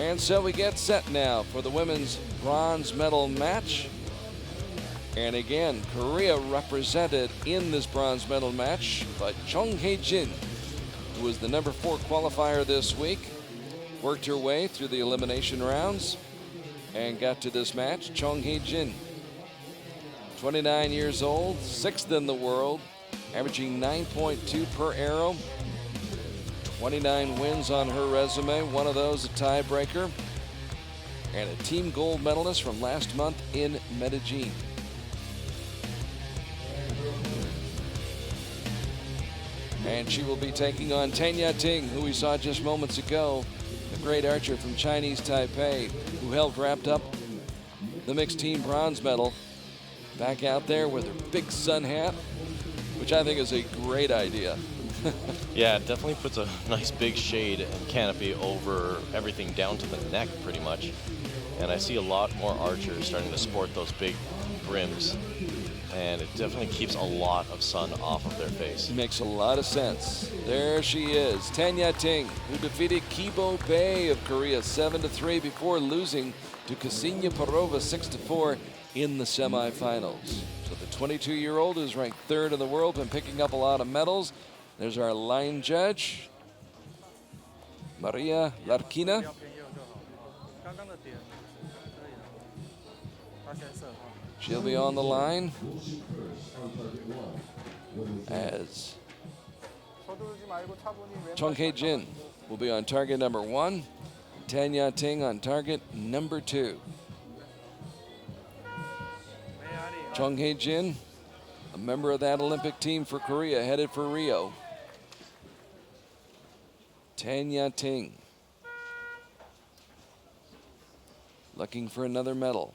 And so we get set now for the women's bronze medal match. And again, Korea represented in this bronze medal match by Chang Hye Jin, who was the number 4 qualifier this week, worked her way through the elimination rounds and got to this match. Chang Hye Jin, 29 years old, 6th in the world, averaging 9.2 per arrow, 29 wins on her resume, one of those a tiebreaker, and a team gold medalist from last month in Medellin. And she will be taking on Ya-Ting, who we saw just moments ago, a great archer from Chinese Taipei, who helped wrap up the mixed team bronze medal. Back out there with her big sun hat, which I think is a great idea. Yeah, it definitely puts a nice big shade and canopy over everything down to the neck, pretty much. And I see a lot more archers starting to sport those big brims, and it definitely keeps a lot of sun off of their face. It makes a lot of sense. There she is, Ya-Ting, who defeated Kibo Bae of Korea 7-3 before losing to Ksenia Parova 6-4 in the semifinals. So the 22-year-old is ranked 3rd in the world, been picking up a lot of medals. There's our line judge, Maria Larkina. She'll be on the line as Chang Hye Jin will be on target number 1, Ya-Ting on target number 2. Chang Hye Jin, a member of that Olympic team for Korea, headed for Rio. Ya-Ting, looking for another medal.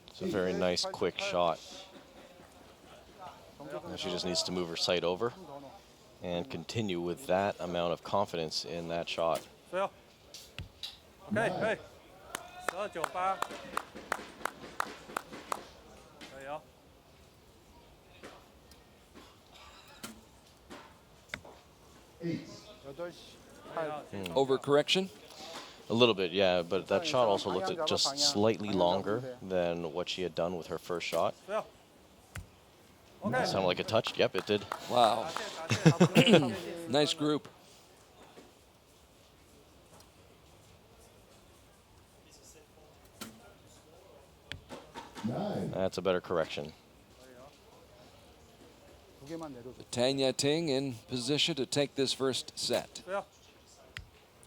It's a very nice, quick shot. Now she just needs to move her sight over and continue with that amount of confidence in that shot. Okay. Overcorrection? A little bit, yeah, but that shot also looked just slightly longer than what she had done with her first shot. Sounded like a touch. Yep, it did. Wow. Nice group. That's a better correction. Ya-Ting in position to take this first set,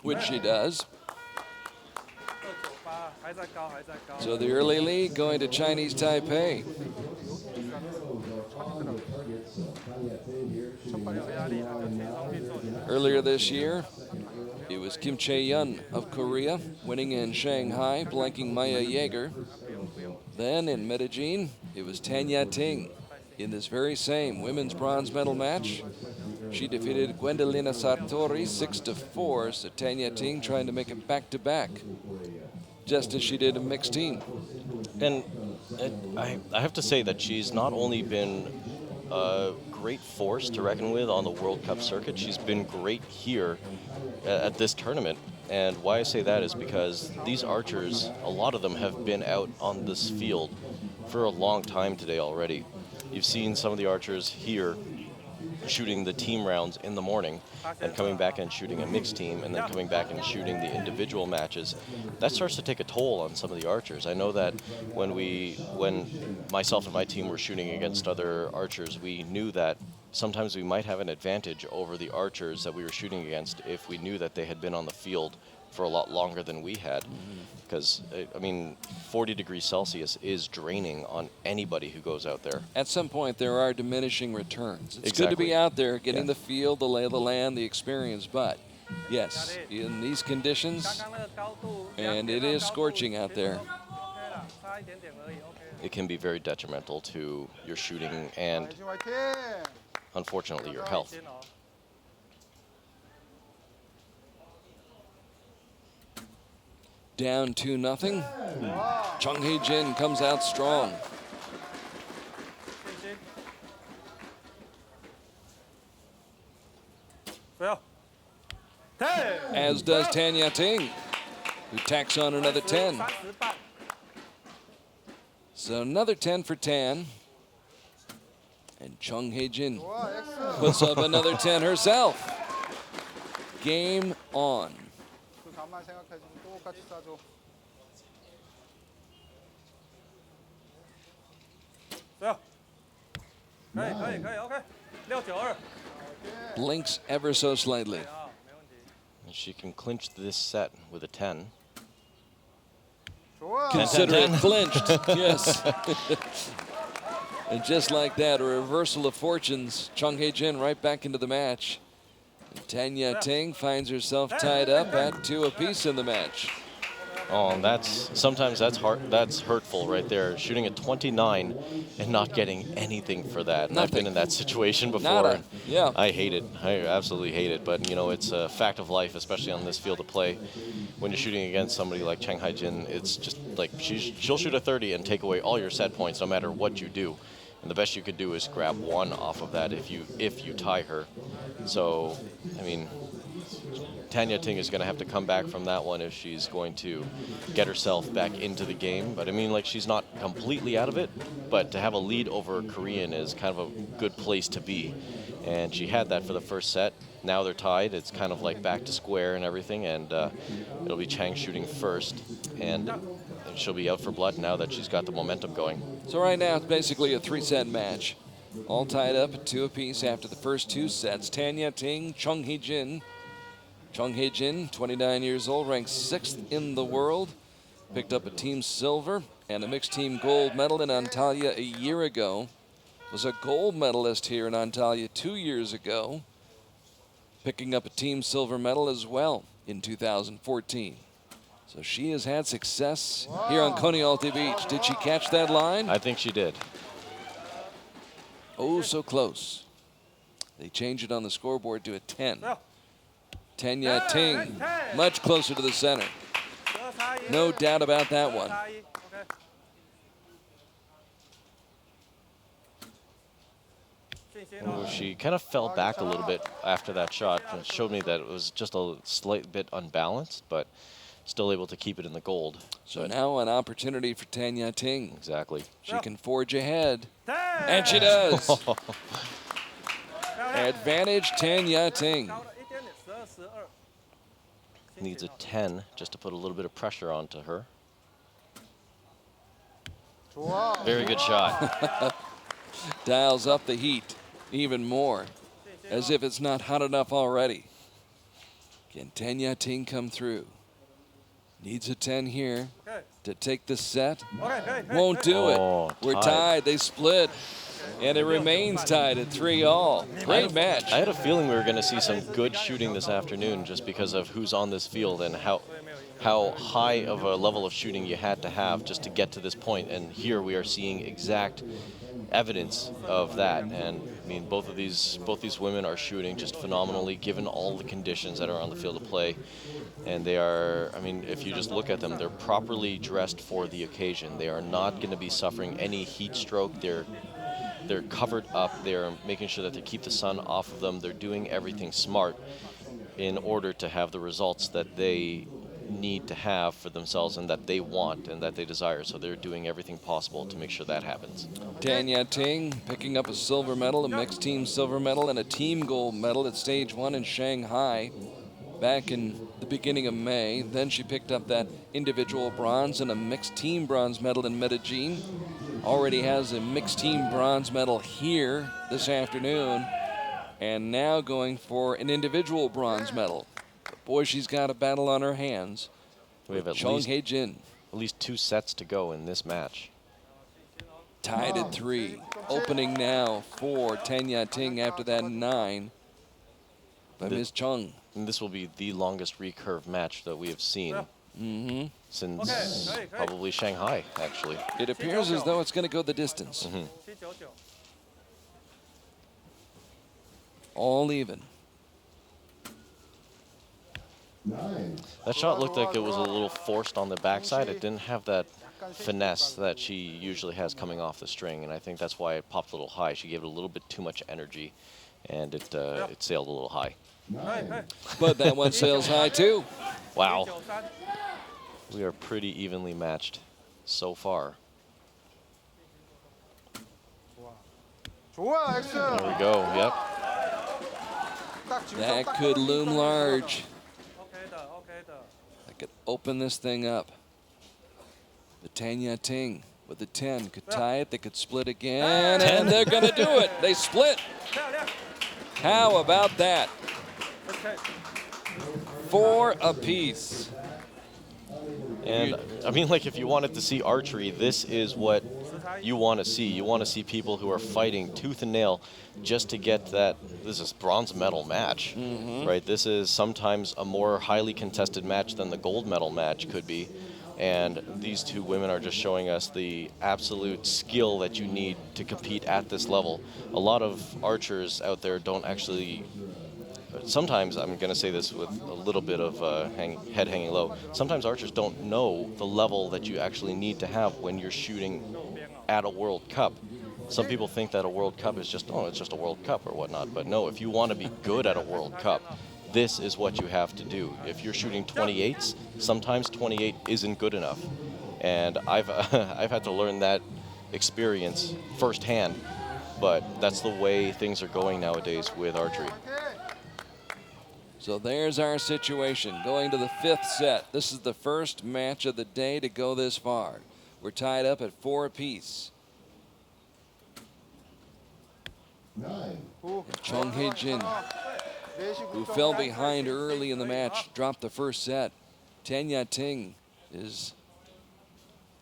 which she does. So the early lead going to Chinese Taipei. Earlier this year, it was Kim Chae-yeon of Korea winning in Shanghai, blanking Maya Yeager. Then in Medellin, it was Ya-Ting in this very same women's bronze medal match. She defeated Gwendolina Sartori 6-4, so Ya-Ting trying to make it back-to-back, just as she did in mixed team. And I have to say that she's not only been a great force to reckon with on the World Cup circuit, she's been great here at this tournament. And why I say that is because these archers, a lot of them have been out on this field for a long time today already. You've seen some of the archers here shooting the team rounds in the morning and coming back and shooting a mixed team and then coming back and shooting the individual matches. That starts to take a toll on some of the archers. I know that when myself and my team were shooting against other archers, we knew that sometimes we might have an advantage over the archers that we were shooting against if we knew that they had been on the field for a lot longer than we had. Because, I mean, 40 degrees Celsius is draining on anybody who goes out there. At some point, there are diminishing returns. It's Exactly. good to be out there, getting the feel, the lay of the land, the experience, but yes, in these conditions, and it is scorching out there, it can be very detrimental to your shooting and, unfortunately, your health. Down 2-0. Chang Hye Jin comes out strong. as does Tan Ya-Ting, who tacks on another 10. So another 10 for Tan. And Chang Hye Jin puts up another 10 herself. Game on. Blinks ever so slightly. And she can clinch this set with a 10. Consider it clinched, yes. And just like that, a reversal of fortunes. Chang Hye Jin right back into the match. And Tan Ya-Ting finds herself tied up at 2 apiece in the match. Oh, and sometimes that's hurtful right there. Shooting at 29 and not getting anything for that. And I've been in that situation before. Nada. Yeah. I hate it. I absolutely hate it. But you know, it's a fact of life, especially on this field of play. When you're shooting against somebody like Chang Hye Jin, it's just like she'll shoot a 30 and take away all your set points, no matter what you do. And the best you could do is grab 1 off of that if you tie her. So, I mean, Tan Ya-Ting is going to have to come back from that one if she's going to get herself back into the game. But I mean, like, she's not completely out of it, but to have a lead over a Korean is kind of a good place to be. And she had that for the first set. Now they're tied. It's kind of like back to square and everything, and it'll be Chang shooting first. And she'll be out for blood now that she's got the momentum going. So right now it's basically a 3-set match. All tied up at 2 apiece after the first 2 sets. Tan Ya-Ting, Chang Hye Jin. Chang Hye Jin, 29 years old, ranked 6th in the world. Picked up a team silver and a mixed team gold medal in Antalya a year ago. Was a gold medalist here in Antalya 2 years ago. Picking up a team silver medal as well in 2014. So she has had success here on Coney Alta Beach. Did she catch that line? I think she did. Oh, so close. They change it on the scoreboard to a 10. Tan Ya-Ting much closer to the center. No doubt about that one. Oh, she kind of fell back a little bit after that shot. It showed me that it was just a slight bit unbalanced, but still able to keep it in the gold. So now an opportunity for Tan Ya-Ting. Exactly. She can forge ahead. And she does. Advantage Tan Ya-Ting. Needs a 10 just to put a little bit of pressure onto her. Very good shot. Dials up the heat even more, as if it's not hot enough already. Can Tan Ya-Ting come through? Needs a 10 here to take the set. Won't do it. We're tied. They split. And it remains tied at 3-all. Great match. I had a feeling we were going to see some good shooting this afternoon just because of who's on this field and how high of a level of shooting you had to have just to get to this point. And here we are seeing exact evidence of that. And I mean, both these women are shooting just phenomenally given all the conditions that are on the field of play. And they are, I mean, if you just look at them, they're properly dressed for the occasion. They are not going to be suffering any heat stroke. They're covered up. They're making sure that they keep the sun off of them. They're doing everything smart in order to have the results that they need to have for themselves and that they want and that they desire. So they're doing everything possible to make sure that happens. Tan Ya-Ting picking up a silver medal, a mixed team silver medal, and a team gold medal at stage 1 in Shanghai back in the beginning of May. Then she picked up that individual bronze and a mixed team bronze medal in Medellin. Already has a mixed team bronze medal here this afternoon, and now going for an individual bronze medal. But boy, she's got a battle on her hands. We have Chang Hye Jin. At least 2 sets to go in this match. Tied at 3. Opening now for Tan Ya-Ting after that 9 by Ms. Chung. And this will be the longest recurve match that we have seen since probably Shanghai, actually. It appears as though it's going to go the distance. All even. That shot looked like it was a little forced on the backside. It didn't have that finesse that she usually has coming off the string, and I think that's why it popped a little high. She gave it a little bit too much energy, and it sailed a little high. But that one sails high too. Wow. We are pretty evenly matched so far. There we go, yep. That could loom large. That could open this thing up. The Chang Hye Jin with the 10 could tie it. They could split again, and they're going to do it. They split. How about that? 4 apiece. And I mean, like, if you wanted to see archery, this is what you want to see. You want to see people who are fighting tooth and nail just to get that. This is bronze medal match, right? This is sometimes a more highly contested match than the gold medal match could be. And these two women are just showing us the absolute skill that you need to compete at this level. A lot of archers out there don't actually. Sometimes, I'm going to say this with a little bit of head hanging low, sometimes archers don't know the level that you actually need to have when you're shooting at a World Cup. Some people think that a World Cup is just, oh, it's just a World Cup or whatnot. But no, if you want to be good at a World Cup, this is what you have to do. If you're shooting 28s, sometimes 28 isn't good enough. And I've had to learn that experience firsthand. But that's the way things are going nowadays with archery. So there's our situation going to the 5th set. This is the first match of the day to go this far. We're tied up at 4 apiece. Chang Hye Jin, who fell behind early in the match, dropped the first set. Chang Hye Jin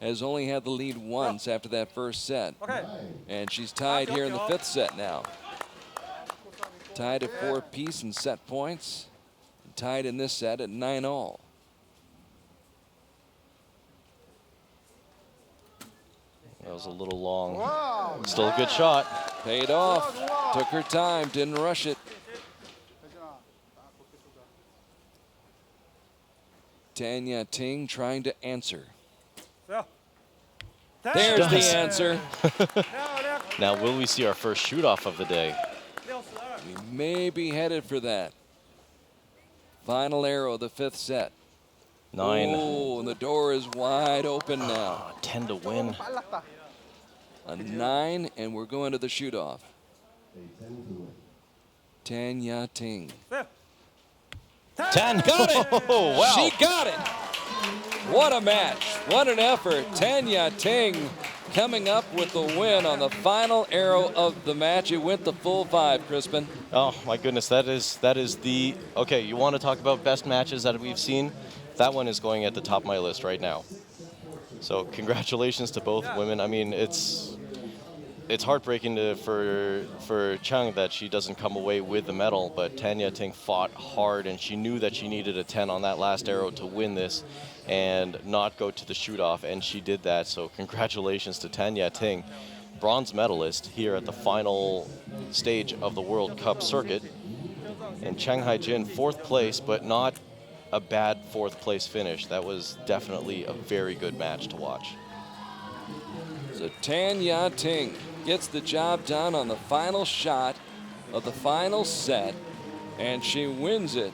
has only had the lead once after that first set. And she's tied here in the 5th set now. Tied at 4 apiece in set points. Tied in this set at 9-all. That was a little long. Still a good shot. Paid off. Took her time. Didn't rush it. Chang Hye Jin trying to answer. There's the answer. Now, will we see our first shoot-off of the day? We may be headed for that. Final arrow, the 5th set. 9. Oh, and the door is wide open now. 10 to win. A 9, and we're going to the shoot-off. Chang Hye Jin. 10. Got it. Oh, wow. She got it. What a match. What an effort. Chang Hye Jin coming up with the win on the final arrow of the match. It went the full 5, Crispin. Oh, my goodness. That is the... Okay, you want to talk about best matches that we've seen? That one is going at the top of my list right now. So congratulations to both women. I mean, it's heartbreaking for Chang that she doesn't come away with the medal, but Chang Hye Jin fought hard, and she knew that she needed a 10 on that last arrow to win this and not go to the shoot-off, and she did that. So congratulations to Chang Hye Jin, bronze medalist here at the final stage of the World Cup circuit. And Chang Hye Jin, 4th place, but not a bad 4th place finish. That was definitely a very good match to watch. So Chang Hye Jin gets the job done on the final shot of the final set, and she wins it